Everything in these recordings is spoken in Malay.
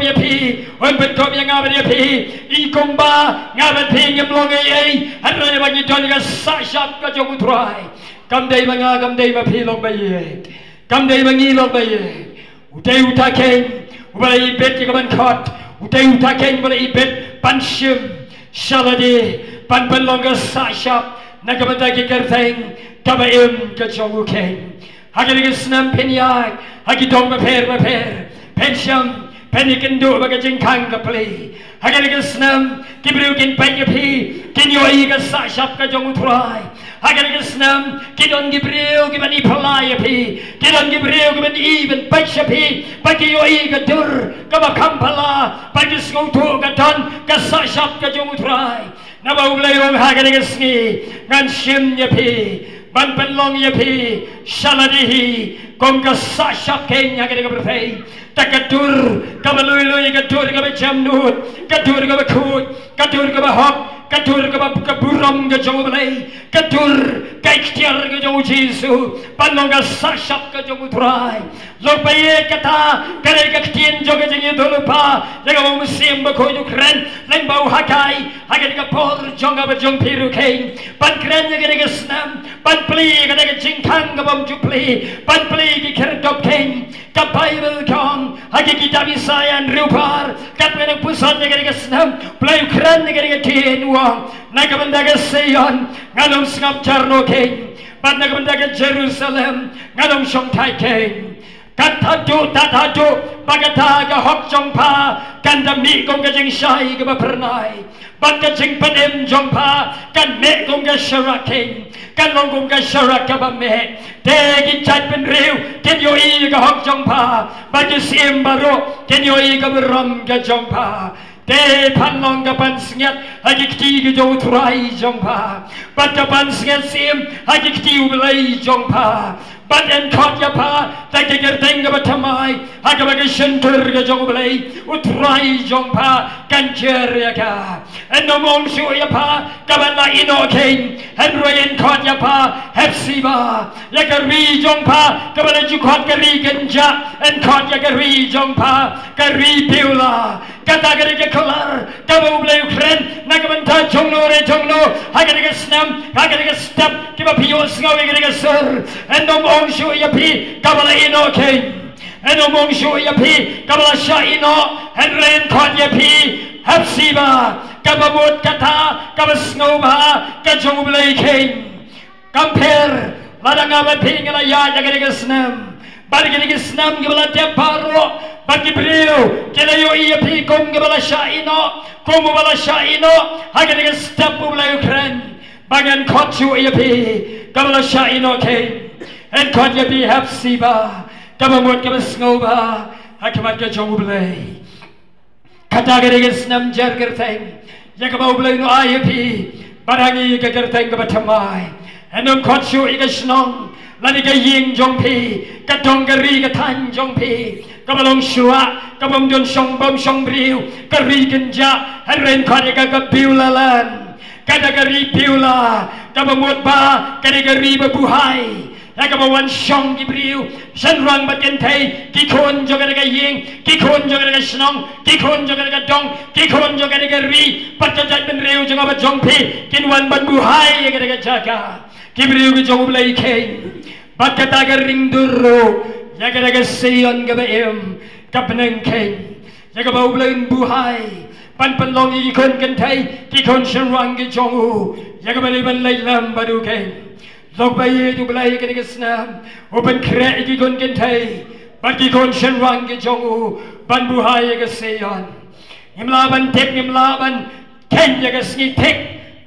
ya pi on ben top yang ngaba ya pi I komba ngaba pi ngam long ai han ra ba ni don ga sa shap ka jong trai kam dei ba nga kam dei ba pi long ba ye kam dei ba ngi long ba ye udai uta ken ubalai bet ka ban khot udai uta ken ubalai bet pan shim shaladi pan pan long ga sa shap na ka ba ki kar theng ka ba im ka jong ken hagi ga snam pen yak hagi dong ba pher pensham penikin do ba ka jing khang ka play hagi ga snam kibru kin pen ya pi kin yo I ga sa shap ka jong trai hagi ga snam kidon gibreu ki bani phalai ya pi kidon gibreu ki bani even pacha pi pa ki yo I ga dur ka ba kham phala pa ki skong thu ka don ka sa shap ka jong trai na ba ulai rong hagi ga sngi ngan shim ya pi ban pen long ya pi shaladihi kong ka sa shap ken ya ga berfei takatur ka balui ka tur ka jamnut ka tur ka khut ka tur ka hop ka tur ka buram ka jong balai ka tur ka ikhtiar ka jong Jesu ban long ka sa shap ka jong trai lo pa ye kata kare ka tien jong ka jing dol pa jaga mo sim ba ko ukran len bau hakai haga ka por jong ba jong piru ken ban kran ya ga snam ban pli ka ga jing khang ka bom ju pli ban pli ki kher top ken ka bible kong hagi kitab Isayan rupar kat menang pusat ya ga snam play ukran ya ga tien wang na ka banda ga Sion ngalong ngap charno ken ban na ka banda ga Jerusalem ngalong shong thai ken katadu tatadu bagata ga hok jong pa kanda mi kong ga jing shai ga pernai ban ga jing panem jong pa kan me kong ga sharaking kan long kong ga sharak ga me te gi chat pen riu ken yo I ga hok jong pa ban ga sim baro ken yo I ga ram ga jong pa te pan long ga pan snget hagi kti ga jo trai jong pa ban ga pan snget sim hagi kti ulai jong pa ban en khot ya pa ta ke ger teng ga thamai ha ga ga shentur ga jong blai utrai jong pa kan cher ya ka en no mong shu ya pa ga ban la ino king en royen khot ya pa hepsiba ya ga ri jong pa ga ban ju khot ga ri gen ja en khot ya ga ri jong pa ga ri piula ga ta ga ga klar ga bo blai ukren na ga ban ta jong no re jong no ha ga snam ha ga step ki ba pio sngaw ga sir en no mong shu ya pi kabala ino king en no mong shu ya pi kabala sha ino en ren khot ya pi hepsiba kabamut kata kabasngoba ka jong blai king compare ladanga ba pi ngala ya ga snam bar ga snam gibala te paro bagi beliau kena yo ia pi kong gibala sha ino kong bala sha ino ha ga step blai ukren bagan khot shu ia pi kabala sha ino king en khot ya pi hepsiba kabamut kabasngoba hakamat ka jong blai kata ga snam jar kerteng ya ka blai no ai pi barangi ka kerteng ka bathamai en khot shu I ga snong lani ka ying jong pi ka dong ka ri ka than jong pi ka balong shua ka bom don shong bom shong briu ka ri genja en ren khot ya ka biulalan ka da ka ri biula ka bamut ba ka ri ba buhai ya ka wan shong ki briu shan rang ba ken thai ki khon jo ka ying ki khon jo ka snong ki khon jo ka dong ki khon jo ka ri pat ka jat ben riu jo ba jong pi kin wan ban buhai ya ka jaka ki briu ki jong blai ken bat ka ta ga ring duru ya ka Sion ga ba em ka peneng ken ya ka ba blai buhai pan pan long ki khon ken thai ki khon shan rang ki jong u ya ka ba ban lai lam ba du ken lok bayi tu belai ke snam open kre ki gon ken thai bagi kon shen rang ke jong u ban buhai ke Sion nimla ban tek nimla ban ken ya ke sngi tek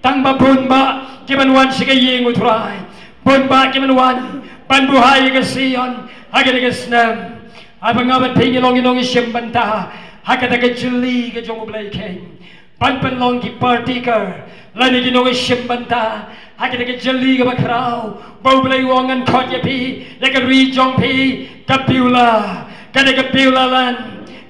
tang ba bun ba ke ban wan shi ke ying u trai bun ba ke ban wan ban buhai ke Sion ha ke snam abang aban ping long long shim ban ta ha ka ke juli ke jong u belai ken pan pan long ki party kar lani ki long shim ban ta hagi ke jeli ke bakrau bau belai wangan khot ya pi ya ke ri jong pi ka piula ka de ke piula lan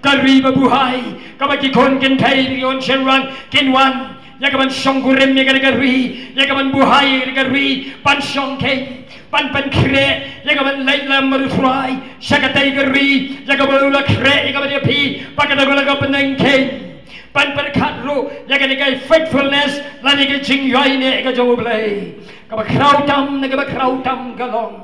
ka ri ba buhai ka ba ki khon ken thai ri on shen rang ken wan ya ka ban shong gurem ya ke ri ya ka ban buhai ya ke ri pan shong ken pan pan kre ya ka ban lai lam mar fry shakatai gari ya ka bula kre ya ka dia pi pakada bula ka peneng ke pan pan khatru ya ka ni faithfulness la ni ka jing yai ne ka jo blai ka ba krau tam ne ka ba krau tam galong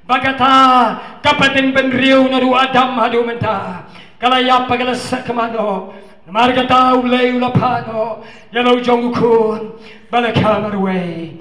bagata kapatin ben riu na ru adam hadu menta kala ya pagala sakmano margata ulay ulapano yalo jong kun balakamaru way